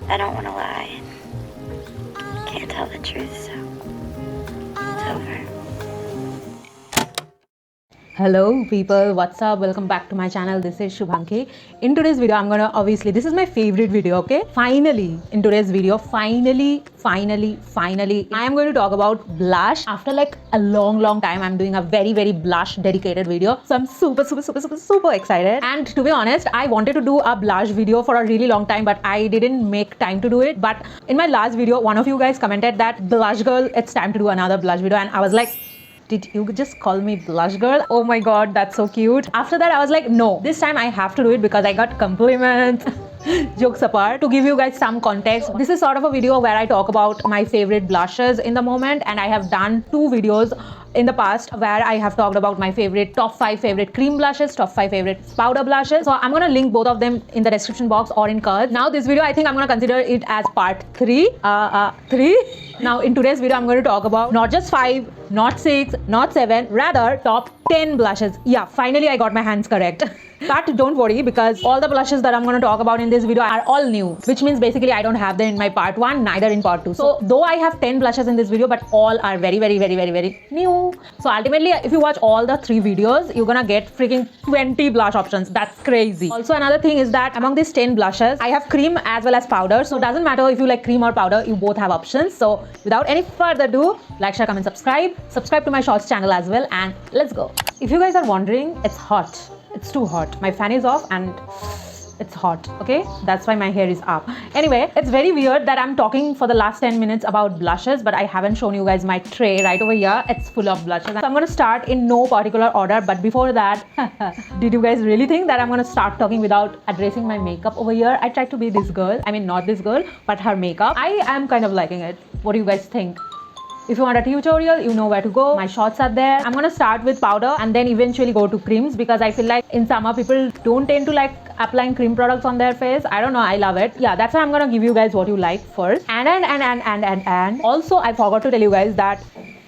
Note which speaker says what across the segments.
Speaker 1: I don't want to lie. Can't tell the truth, so it's over.
Speaker 2: Hello people, what's up? Welcome back to my channel. This is Subhankhi. In today's video, I'm gonna this is my favorite video, okay? Finally, in today's video, finally, I am going to talk about blush. After like a long time, I'm doing a very blush dedicated video. So I'm super excited. And to be honest, I wanted to do a blush video for a really long time, but I didn't make time to do it. But in my last video, one of you guys commented that blush girl, it's time to do another blush video. And I was like, did you just call me blush girl? Oh my god, that's so cute. After that, I was like, no, this time I have to do it because I got compliments. Jokes apart, to give you guys some context, this is sort of a video where I talk about my favorite blushes in the moment, and I have done 2 videos in the past where I have talked about my top 5 favorite cream blushes, top 5 favorite powder blushes. So I'm gonna link both of them in the description box or in cards. Now this video, I think I'm gonna consider it as part 3. 3. Now in today's video, I'm going to talk about not just 5, not 6, not 7, rather top 10 blushes. Yeah, finally I got my hands correct. But don't worry, because all the blushes that I'm going to talk about in this video are all new, which means basically I don't have them in my part 1, neither in part 2. So though I have 10 blushes in this video, but all are very new. So ultimately, if you watch all the 3 videos, you're gonna get freaking 20 blush options. That's crazy. Also, another thing is that among these 10 blushes, I have cream as well as powder. So it doesn't matter if you like cream or powder, you both have options. So without any further ado, like, share, comment, subscribe to my shorts channel as well, and let's go. If you guys are wondering, it's hot. It's too hot. My fan is off and it's hot, okay? That's why my hair is up. Anyway, it's very weird that I'm talking for the last 10 minutes about blushes, but I haven't shown you guys my tray right over here. It's full of blushes. So I'm gonna start in no particular order, but before that, did you guys really think that I'm gonna start talking without addressing my makeup over here? I tried to be this girl. I mean, not this girl, but her makeup. I am kind of liking it. What do you guys think? If you want a tutorial, you know where to go. My shorts are there. I'm gonna start with powder and then eventually go to creams, because I feel like in summer people don't tend to like applying cream products on their face. I don't know, I love it. Yeah, that's why I'm gonna give you guys what you like first. And also, I forgot to tell you guys that,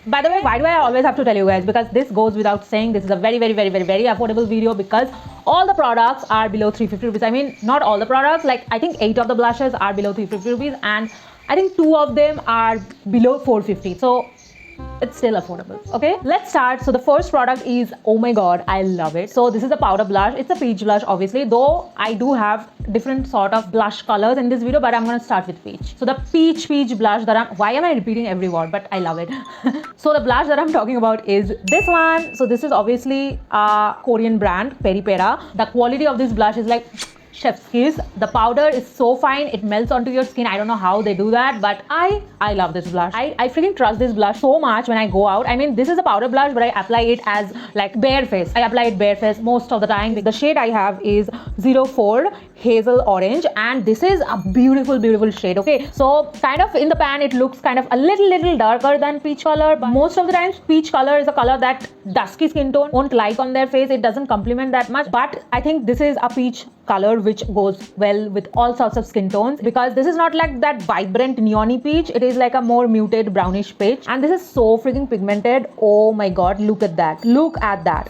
Speaker 2: by the way, why do I always have to tell you guys? Because this goes without saying, this is a very affordable video, because all the products are below 350 rupees. I mean, not all the products, like I think 8 of the blushes are below 350 rupees and I think 2 of them are below 450. So it's still affordable. Okay, let's start. So the first product is, oh my god, I love it. So this is a powder blush. It's a peach blush, obviously, though I do have different sort of blush colors in this video, but I'm gonna start with peach. So the peach blush that why am I repeating every word, but I love it. So the blush that I'm talking about is this one. So this is obviously a Korean brand, Peripera. The quality of this blush is like chef's kiss. The powder is so fine, it melts onto your skin. I don't know how they do that, but I love this blush. I freaking trust this blush so much when I go out. I mean, this is a powder blush, but I apply it as like bare face. I apply it bare face most of the time. The shade I have is 04 Hazel Orange, and this is a beautiful shade. Okay, so kind of in the pan it looks kind of a little darker than peach color, but most of the times peach color is a color that dusky skin tone won't like on their face. It doesn't complement that much, but I think this is a peach color which goes well with all sorts of skin tones, because this is not like that vibrant neon-y peach. It is like a more muted brownish peach, and this is so freaking pigmented. Oh my god, look at that,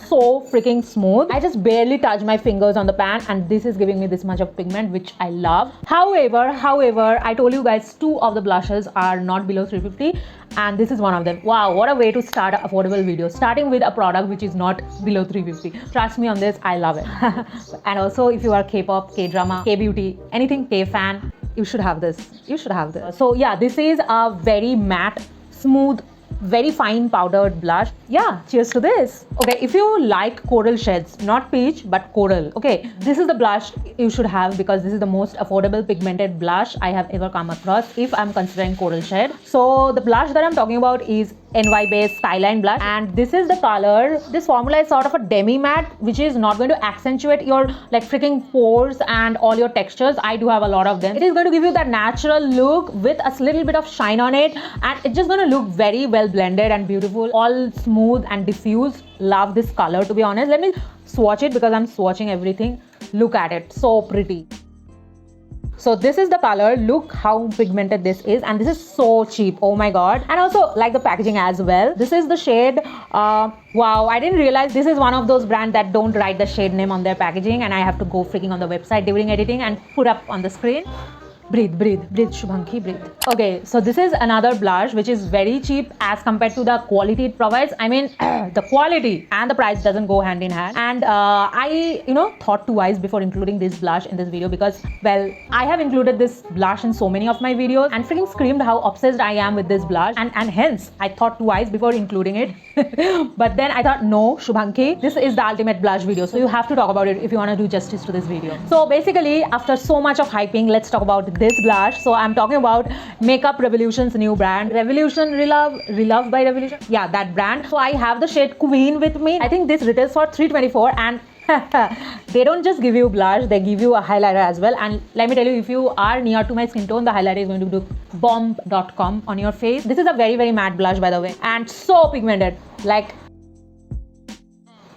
Speaker 2: so freaking smooth. I just barely touch my fingers on the pan and this is giving me this much of pigment, which I love. However, I told you guys 2 of the blushes are not below 350 and this is one of them. Wow, what a way to start an affordable video, starting with a product which is not below 350. Trust me on this, I love it. And also, if you are K-pop, K-drama, K-beauty, anything K fan, you should have this. So yeah, this is a very matte, smooth, very fine powdered blush. Yeah, cheers to this. Okay, if you like coral shades, not peach but coral, okay, this is the blush you should have, because this is the most affordable pigmented blush I have ever come across if I'm considering coral shade. So the blush that I'm talking about is NY based Skyline blush, and this is the color. This formula is sort of a demi matte, which is not going to accentuate your like freaking pores and all your textures. I do have a lot of them. It is going to give you that natural look with a little bit of shine on it, and it's just going to look very well blended and beautiful, all smooth and diffused. Love this color, to be honest. Let me swatch it because I'm swatching everything. Look at it, so pretty. So this is the color. Look how pigmented this is, and this is so cheap. Oh my god. And also like the packaging as well. This is the shade. Wow, I didn't realize this is one of those brands that don't write the shade name on their packaging, and I have to go freaking on the website during editing and put up on the screen. Breathe, breathe, breathe, Subhankhi, breathe. Okay, so this is another blush which is very cheap as compared to the quality it provides. I mean, the quality and the price doesn't go hand in hand. And I, thought twice before including this blush in this video because, well, I have included this blush in so many of my videos and freaking screamed how obsessed I am with this blush. And hence, I thought twice before including it. But then I thought, no, Subhankhi, this is the ultimate blush video. So you have to talk about it if you want to do justice to this video. So basically, after so much of hyping, let's talk about this blush. So I'm talking about Makeup Revolution's new brand, Relove by Revolution. Yeah, that brand. So I have the shade Queen with me. I think this retails for $324 and they don't just give you blush, they give you a highlighter as well. And let me tell you, if you are near to my skin tone, the highlighter is going to do bomb.com on your face. This is a very, very matte blush, by the way, and so pigmented, like,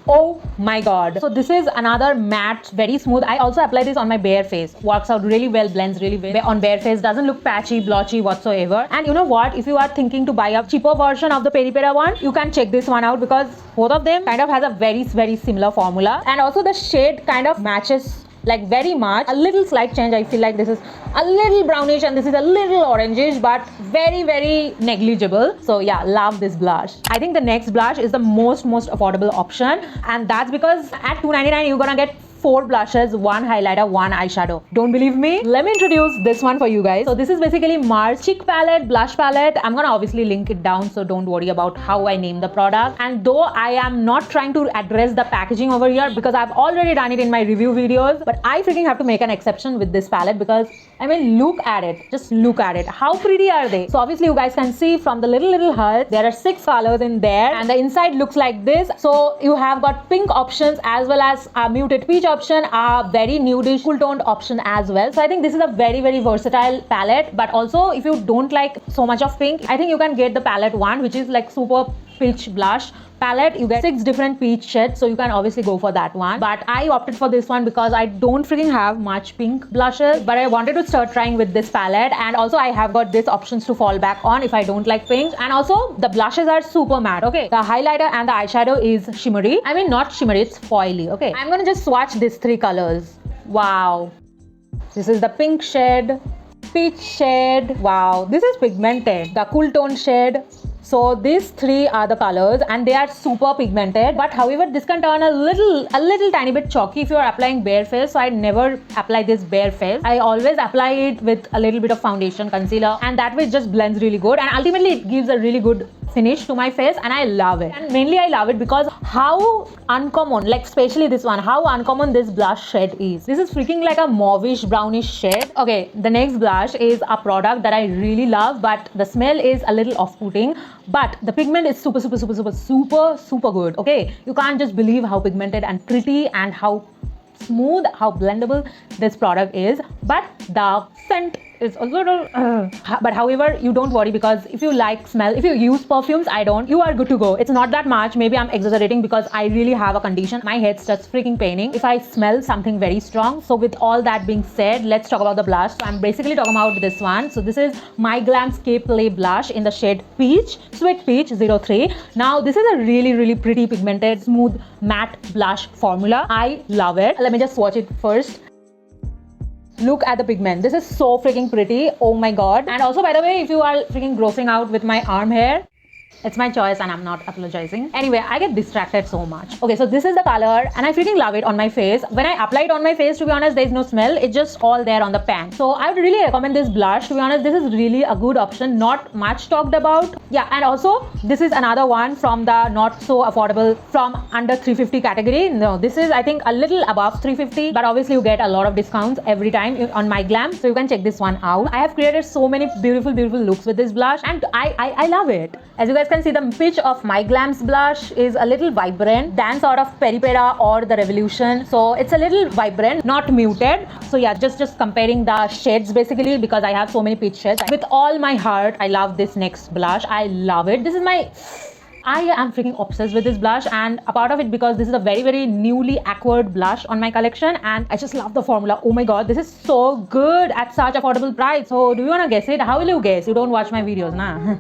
Speaker 2: oh my god. So this is another matte, very smooth. I also apply this on my bare face. Works out really well, blends really well on bare face, doesn't look patchy, blotchy whatsoever. And you know what, if you are thinking to buy a cheaper version of the peripera one, you can check this one out because both of them kind of has a very, very similar formula. And also the shade kind of matches like very much. A little slight change, I feel like this is a little brownish and this is a little orangish, but very, very negligible. So yeah, love this blush. I think the next blush is the most affordable option, and that's because at $2.99 you're gonna get 4 blushes, 1 highlighter, 1 eyeshadow. Don't believe me? Let me introduce this one for you guys. So this is basically Mars Cheek Palette, blush palette. I'm gonna obviously link it down, so don't worry about how I name the product. And though I am not trying to address the packaging over here because I've already done it in my review videos, but I freaking have to make an exception with this palette because, I mean, look at it. Just look at it. How pretty are they? So obviously you guys can see from the little heart, there are 6 colors in there and the inside looks like this. So you have got pink options as well as a muted peach option, a very nudish cool toned option as well. So I think this is a very, very versatile palette. But also if you don't like so much of pink, I think you can get the palette one, which is like super peach blush palette. You get 6 different peach shades, so you can obviously go for that one. But I opted for this one because I don't freaking have much pink blushes, but I wanted to start trying with this palette. And also I have got these options to fall back on if I don't like pink. And also the blushes are super matte. Okay, the highlighter and the eyeshadow is shimmery. I mean, not shimmery, it's foily. Okay, I'm gonna just swatch these 3 colors. Wow, this is the pink shade, peach shade. Wow, this is pigmented. The cool tone shade. So these 3 are the colors and they are super pigmented, but however this can turn a little tiny bit chalky if you are applying bare face. So I never apply this bare face. I always apply it with a little bit of foundation, concealer, and that way it just blends really good and ultimately it gives a really good finish to my face, and I love it. And mainly I love it because how uncommon, like especially this one, how uncommon this blush shade is. This is freaking like a mauvish brownish shade. Okay, the next blush is a product that I really love, but the smell is a little off-putting, but the pigment is super good. Okay, you can't just believe how pigmented and pretty and how smooth, how blendable this product is. But the scent is a little but however you don't worry because if you like smell, if you use perfumes, I don't, you are good to go. It's not that much. Maybe I'm exaggerating because I really have a condition. My head starts freaking paining if I smell something very strong. So with all that being said, let's talk about the blush. So I'm basically talking about this one. So this is My Glam's Play blush in the shade Peach, Sweet Peach 03. Now this is a really pretty pigmented smooth matte blush formula. I love it. Let me just swatch it first. Look at the pigment. This is so freaking pretty. Oh my god. And also, by the way, if you are freaking grossing out with my arm hair, it's my choice and I'm not apologizing. Anyway, I get distracted so much. Okay, so this is the color and I freaking love it on my face. When I apply it on my face, to be honest, there is no smell. It's just all there on the pan. So I would really recommend this blush. To be honest, this is really a good option. Not much talked about. Yeah, and also this is another one from the not so affordable, from under 350 category. No, this is I think a little above 350, but obviously you get a lot of discounts every time on My Glam. So you can check this one out. I have created so many beautiful looks with this blush and I love it. As you guys can see, the pitch of My Glam's blush is a little vibrant than sort of Peripera or the Revolution. So it's a little vibrant, not muted. So yeah, just comparing the shades basically because I have so many peach shades. With all my heart, I love this next blush. I love it. This is my I am freaking obsessed with this blush, and a part of it because this is a very newly acquired blush on my collection, and I just love the formula. Oh my god, this is so good at such affordable price. So do you want to guess it? How will you guess? You don't watch my videos, nah?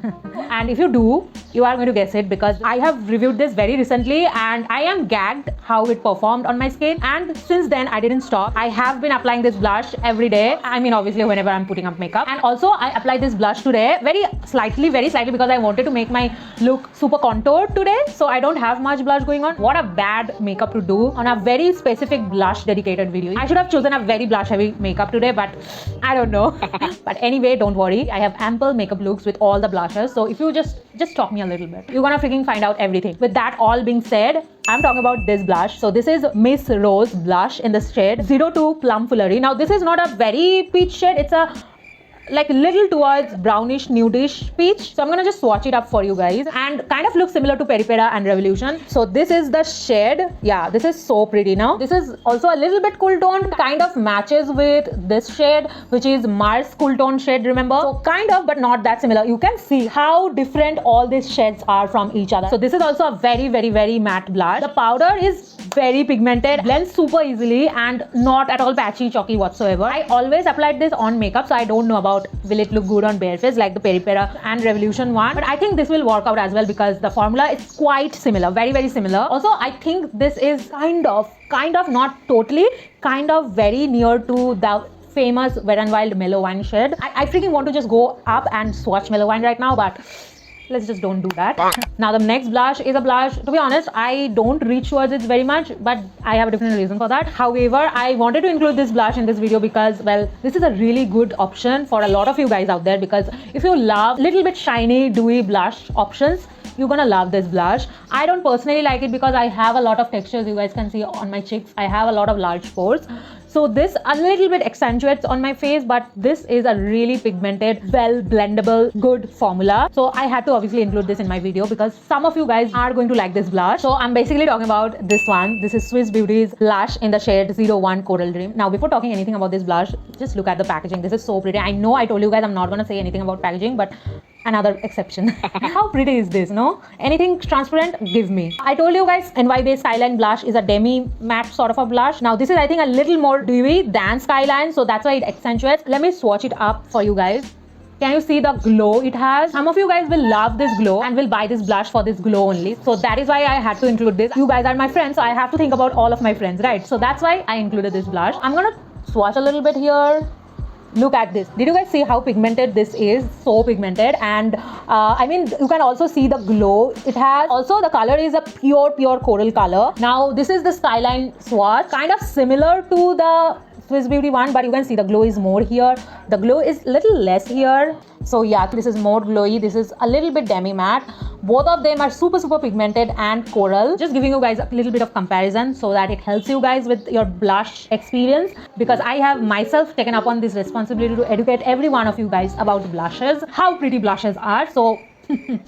Speaker 2: And if you do, you are going to guess it because I have reviewed this very recently and I am gagged how it performed on my skin, and since then I didn't stop. I have been applying this blush every day. I mean, obviously whenever I'm putting up makeup, and also I applied this blush today very slightly because I wanted to make my look super contoured today, so I don't have much blush going on. What a bad makeup to do on a very specific blush dedicated video. I should have chosen a very blush heavy makeup today, but I don't know. But anyway, don't worry, I have ample makeup looks with all the blushes, so if you just stop me a little bit, you're gonna freaking find out everything. With that all being said, I'm talking about this blush. So this is Miss Rose blush in the shade 02 Plum Foolery. Now this is not a very peach shade, it's a like little towards brownish nudish peach. So I'm gonna just swatch it up for you guys, and kind of looks similar to Peripera and Revolution. So this is the shade. Yeah, this is so pretty. Now this is also a little bit cool tone, kind of matches with this shade, which is Mars cool tone shade, remember? So kind of, but not that similar. You can see how different all these shades are from each other. So this is also a very matte blush. The powder is very pigmented, blends super easily, and not at all patchy, chalky whatsoever. I always applied this on makeup, so I don't know about will it look good on bare face like the Peripera and Revolution one, but I think this will work out as well because the formula is quite similar, very similar. Also, I think this is kind of not totally, kind of very near to the famous Wet n Wild Mellow Wine shade. I freaking want to just go up and swatch Mellow Wine right now, but let's just don't do that. Now the next blush is a blush, to be honest, I don't reach towards it very much, but I have a different reason for that. However, I wanted to include this blush in this video because, well, this is a really good option for a lot of you guys out there, because if you love little bit shiny dewy blush options, you're gonna love this blush. I don't personally like it because I have a lot of textures. You guys can see on my cheeks I have a lot of large pores, so this a little bit accentuates on my face, but this is a really pigmented, well blendable, good formula. So I had to obviously include this in my video because some of you guys are going to like this blush. So I'm basically talking about this one. This is Swiss Beauty's blush in the shade 01 Coral Dream. Now before talking anything about this blush, just look at the packaging. This is so pretty. I know I told you guys I'm not gonna say anything about packaging, but another exception. How pretty is this, no? Anything transparent, give me. I told you guys NY Skyline blush is a demi matte sort of a blush. Now this is, I think, a little more dewy than Skyline, so that's why it accentuates. Let me swatch it up for you guys. Can you see the glow it has? Some of you guys will love this glow and will buy this blush for this glow only. So that is why I had to include this. You guys are my friends, so I have to think about all of my friends, right? So that's why I included this blush. I'm gonna swatch a little bit here. Look at this. Did you guys see how pigmented this is? So pigmented, and I mean, you can also see the glow it has. Also, the color is a pure coral color. Now this is the Skyline swatch, kind of similar to the Swiss Beauty one, but you can see the glow is more here. The glow is little less here. So yeah, this is more glowy. This is a little bit demi matte. Both of them are super pigmented and coral. Just giving you guys a little bit of comparison so that it helps you guys with your blush experience, because I have myself taken upon this responsibility to educate every one of you guys about blushes, how pretty blushes are. So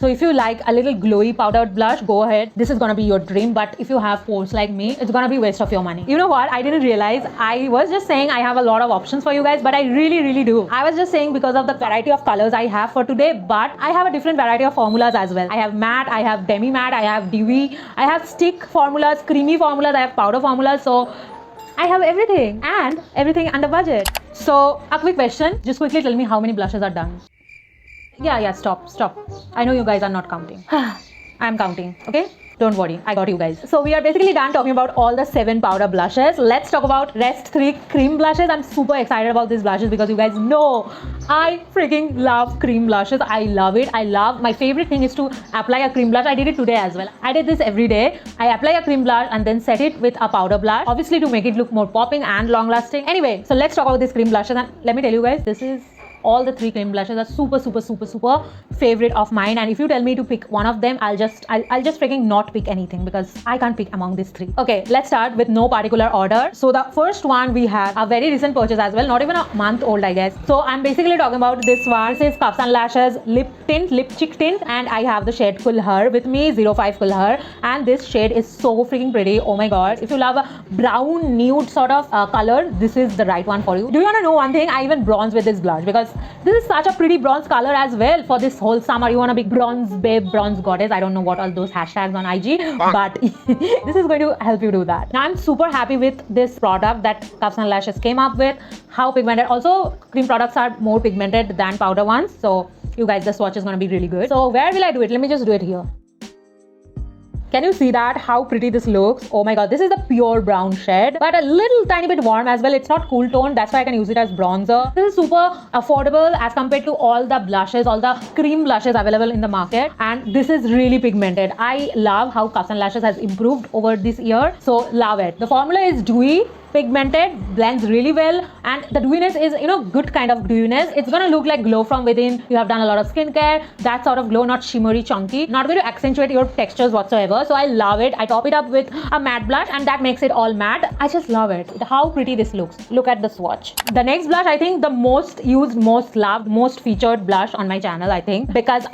Speaker 2: if you like a little glowy powdered blush, go ahead. This is gonna be your dream. But if you have pores like me, it's gonna be waste of your money. You know what? I didn't realize. I was just saying I have a lot of options for you guys, but I really do. I was just saying because of the variety of colors I have for today, but I have a different variety of formulas as well. I have matte, I have demi matte, I have dewy, I have stick formulas, creamy formulas, I have powder formulas. So I have everything, and everything under budget. So a quick question, just quickly tell me how many blushes are done. Yeah, stop. I know you guys are not counting. I'm counting, okay? Don't worry, I got you guys. So we are basically done talking about all the 7 powder blushes. Let's talk about rest 3 cream blushes. I'm super excited about these blushes because you guys know I freaking love cream blushes. I love it. My favorite thing is to apply a cream blush. I did it today as well. I did this every day. I apply a cream blush and then set it with a powder blush, obviously to make it look more popping and long lasting. Anyway, so let's talk about these cream blushes, and let me tell you guys, this is all the 3 cream blushes are super favorite of mine, and if you tell me to pick one of them, I'll just freaking not pick anything because I can't pick among these 3. Okay, let's start with no particular order. So the first one we have a very recent purchase as well, not even a month old, I guess. So I'm basically talking about this one. This is Puffs and Lashes lip cheek tint, and I have the shade Kulhad with me, 05 Kulhad, and this shade is so freaking pretty. Oh my god, if you love a brown nude sort of color, this is the right one for you. Do you want to know one thing? I even bronze with this blush because this is such a pretty bronze color as well for this whole summer. You want to be bronze babe, bronze goddess. I don't know what all those hashtags on IG, but this is going to help you do that. Now I'm super happy with this product that Cuffs and Lashes came up with. How pigmented. Also, cream products are more pigmented than powder ones. So you guys, the swatch is going to be really good. So where will I do it? Let me just do it here. Can you see that? How pretty this looks? Oh my god, this is the pure brown shade, but a little tiny bit warm as well. It's not cool tone, that's why I can use it as bronzer. This is super affordable as compared to all the blushes, all the cream blushes available in the market, and this is really pigmented. I love how Cuffs and Lashes has improved over this year, so love it. The formula is dewy, pigmented, blends really well, and the dewiness is, you know, good kind of dewiness. It's gonna look like glow from within. You have done a lot of skincare, that sort of glow, not shimmery, chunky, not going to accentuate your textures whatsoever. So I love it. I top it up with a matte blush and that makes it all matte. I just love it. How pretty this looks. Look at the swatch. The next blush, I think the most used, most loved, most featured blush on my channel, I think, because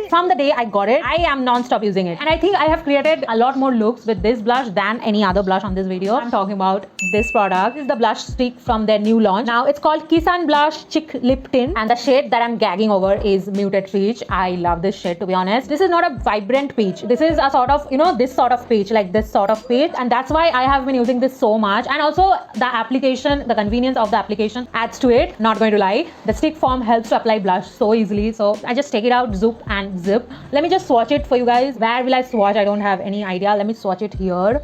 Speaker 2: from the day I got it, I am non-stop using it, and I think I have created a lot more looks with this blush than any other blush on this video. I'm talking about this product. This is the blush stick from their new launch. Now it's called Kiss and Blush Chick Lip Tint, and the shade that I'm gagging over is Muted Peach. I love this shade, to be honest. This is not a vibrant peach. This is a sort of, you know, this sort of peach, like this sort of peach, and that's why I have been using this so much. And also the application, the convenience of the application adds to it, not going to lie. The stick form helps to apply blush so easily, so I just take it out, zoop and zip. Let me just swatch it for you guys. Where will I swatch? I don't have any idea. Let me swatch it here.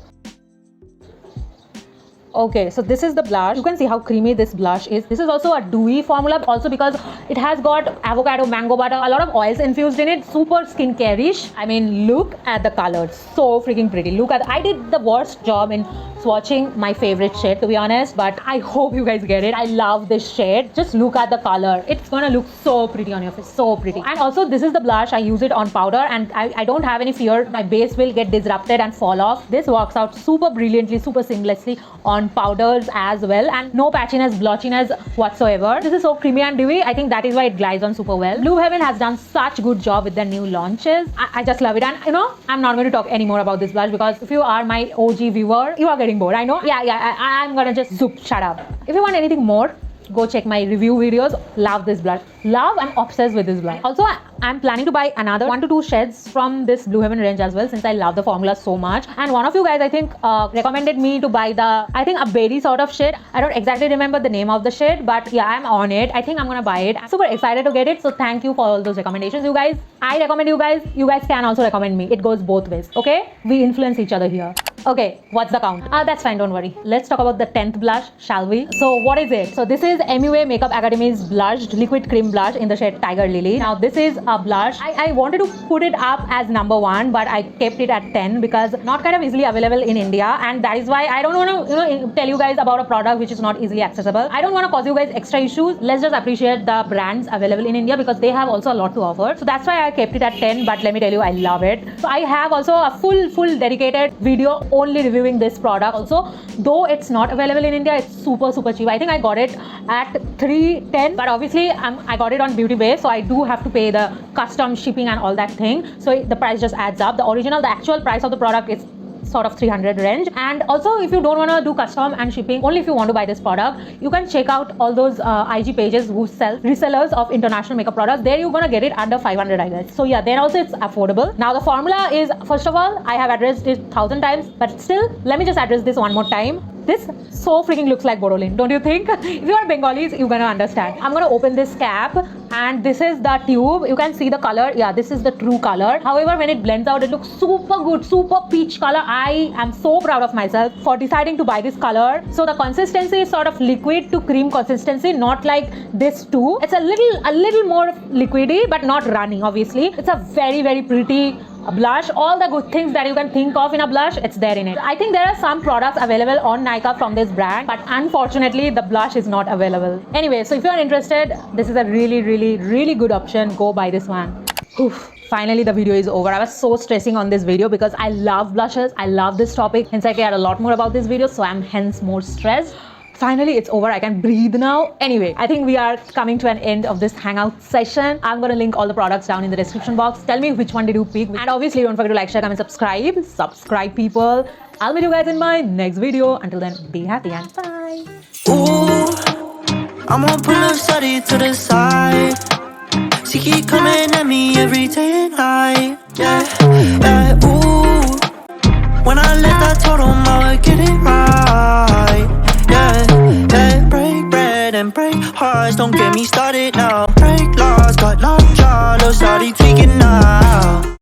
Speaker 2: Okay, so this is the blush. You can see how creamy this blush is. This is also a dewy formula, also because it has got avocado, mango butter, a lot of oils infused in it. Super skincare-ish. I mean, look at the colors. So freaking pretty. Look at, I did the worst job in swatching my favorite shade, to be honest, but I hope you guys get it. I love this shade. Just look at the color. It's gonna look so pretty on your face. So pretty. And also, this is the blush. I use it on powder, and I don't have any fear my base will get disrupted and fall off. This works out super brilliantly, super seamlessly on powders as well, and no patchiness, blotchiness whatsoever. This is so creamy and dewy. I think that is why it glides on super well. Blue Heaven has done such good job with their new launches. I just love it. And you know, I'm not going to talk any more about this blush because if you are my OG viewer, you are getting bored. I know. I'm gonna just zoop. Shut up. If you want anything more, go check my review videos. Love this blush. Love and obsessed with this blush. Also, I'm planning to buy another 1 to 2 shades from this Blue Heaven range as well, since I love the formula so much. And one of you guys, I think, recommended me to buy I think a byeee sort of shade. I don't exactly remember the name of the shade, but yeah, I'm on it. I think I'm gonna buy it. I'm super excited to get it. So thank you for all those recommendations, you guys. I recommend you guys. You guys can also recommend me. It goes both ways. Okay? We influence each other here. Okay, what's the count? That's fine, don't worry. Let's talk about the 10th blush, shall we? So what is it? So this is MUA Makeup Academy's blushed liquid cream blush in the shade Tiger Lily. Now this is a blush. I wanted to put it up as number 1, but I kept it at 10 because not kind of easily available in India, and that is why I don't want to tell you guys about a product which is not easily accessible. I don't want to cause you guys extra issues. Let's just appreciate the brands available in India because they have also a lot to offer. So that's why I kept it at 10, but let me tell you, I love it. So I have also a full dedicated video only reviewing this product also. Though it's not available in India, it's super cheap. I think I got it at $310, but obviously I got it on beauty base, so I do have to pay the custom shipping and all that thing, so the price just adds up. The actual price of the product is sort of 300 range. And also, if you don't want to do custom and shipping, only if you want to buy this product, you can check out all those IG pages who sell resellers of international makeup products. There you're gonna get it under 500, I guess. So yeah, then also it's affordable. Now the formula is, first of all, I have addressed it 1,000 times, but still, let me just address this one more time. This so freaking looks like Borolin, don't you think? If you are Bengalis, you're gonna understand. I'm gonna open this cap, and this is the tube. You can see the color. Yeah, this is the true color. However, when it blends out, it looks super good, super peach color. I am so proud of myself for deciding to buy this color. So the consistency is sort of liquid to cream consistency, not like this too. It's a little more liquidy, but not runny, obviously. It's a very pretty blush. All the good things that you can think of in a blush, it's there in it. I think there are some products available on Nykaa from this brand, but unfortunately the blush is not available. Anyway, so if you are interested, this is a really good option. Go buy this one. Oof. Finally, the video is over. I was so stressing on this video because I love blushes. I love this topic. Hence, I cared a lot more about this video, so I'm hence more stressed. Finally, it's over. I can breathe now. Anyway, I think we are coming to an end of this hangout session. I'm going to link all the products down in the description box. Tell me which one did you pick. And obviously, don't forget to like, share, comment, subscribe. Subscribe, people. I'll meet you guys in my next video. Until then, be happy and bye. Ooh.
Speaker 3: I'ma pull up study to the side. She keep coming at me every day and night. Yeah, yeah, ooh. When I left, I told him I would get it right. Yeah, yeah. Break bread and break hearts. Don't get me started now. Break laws, got locked jaw. Little shawty tweaking now.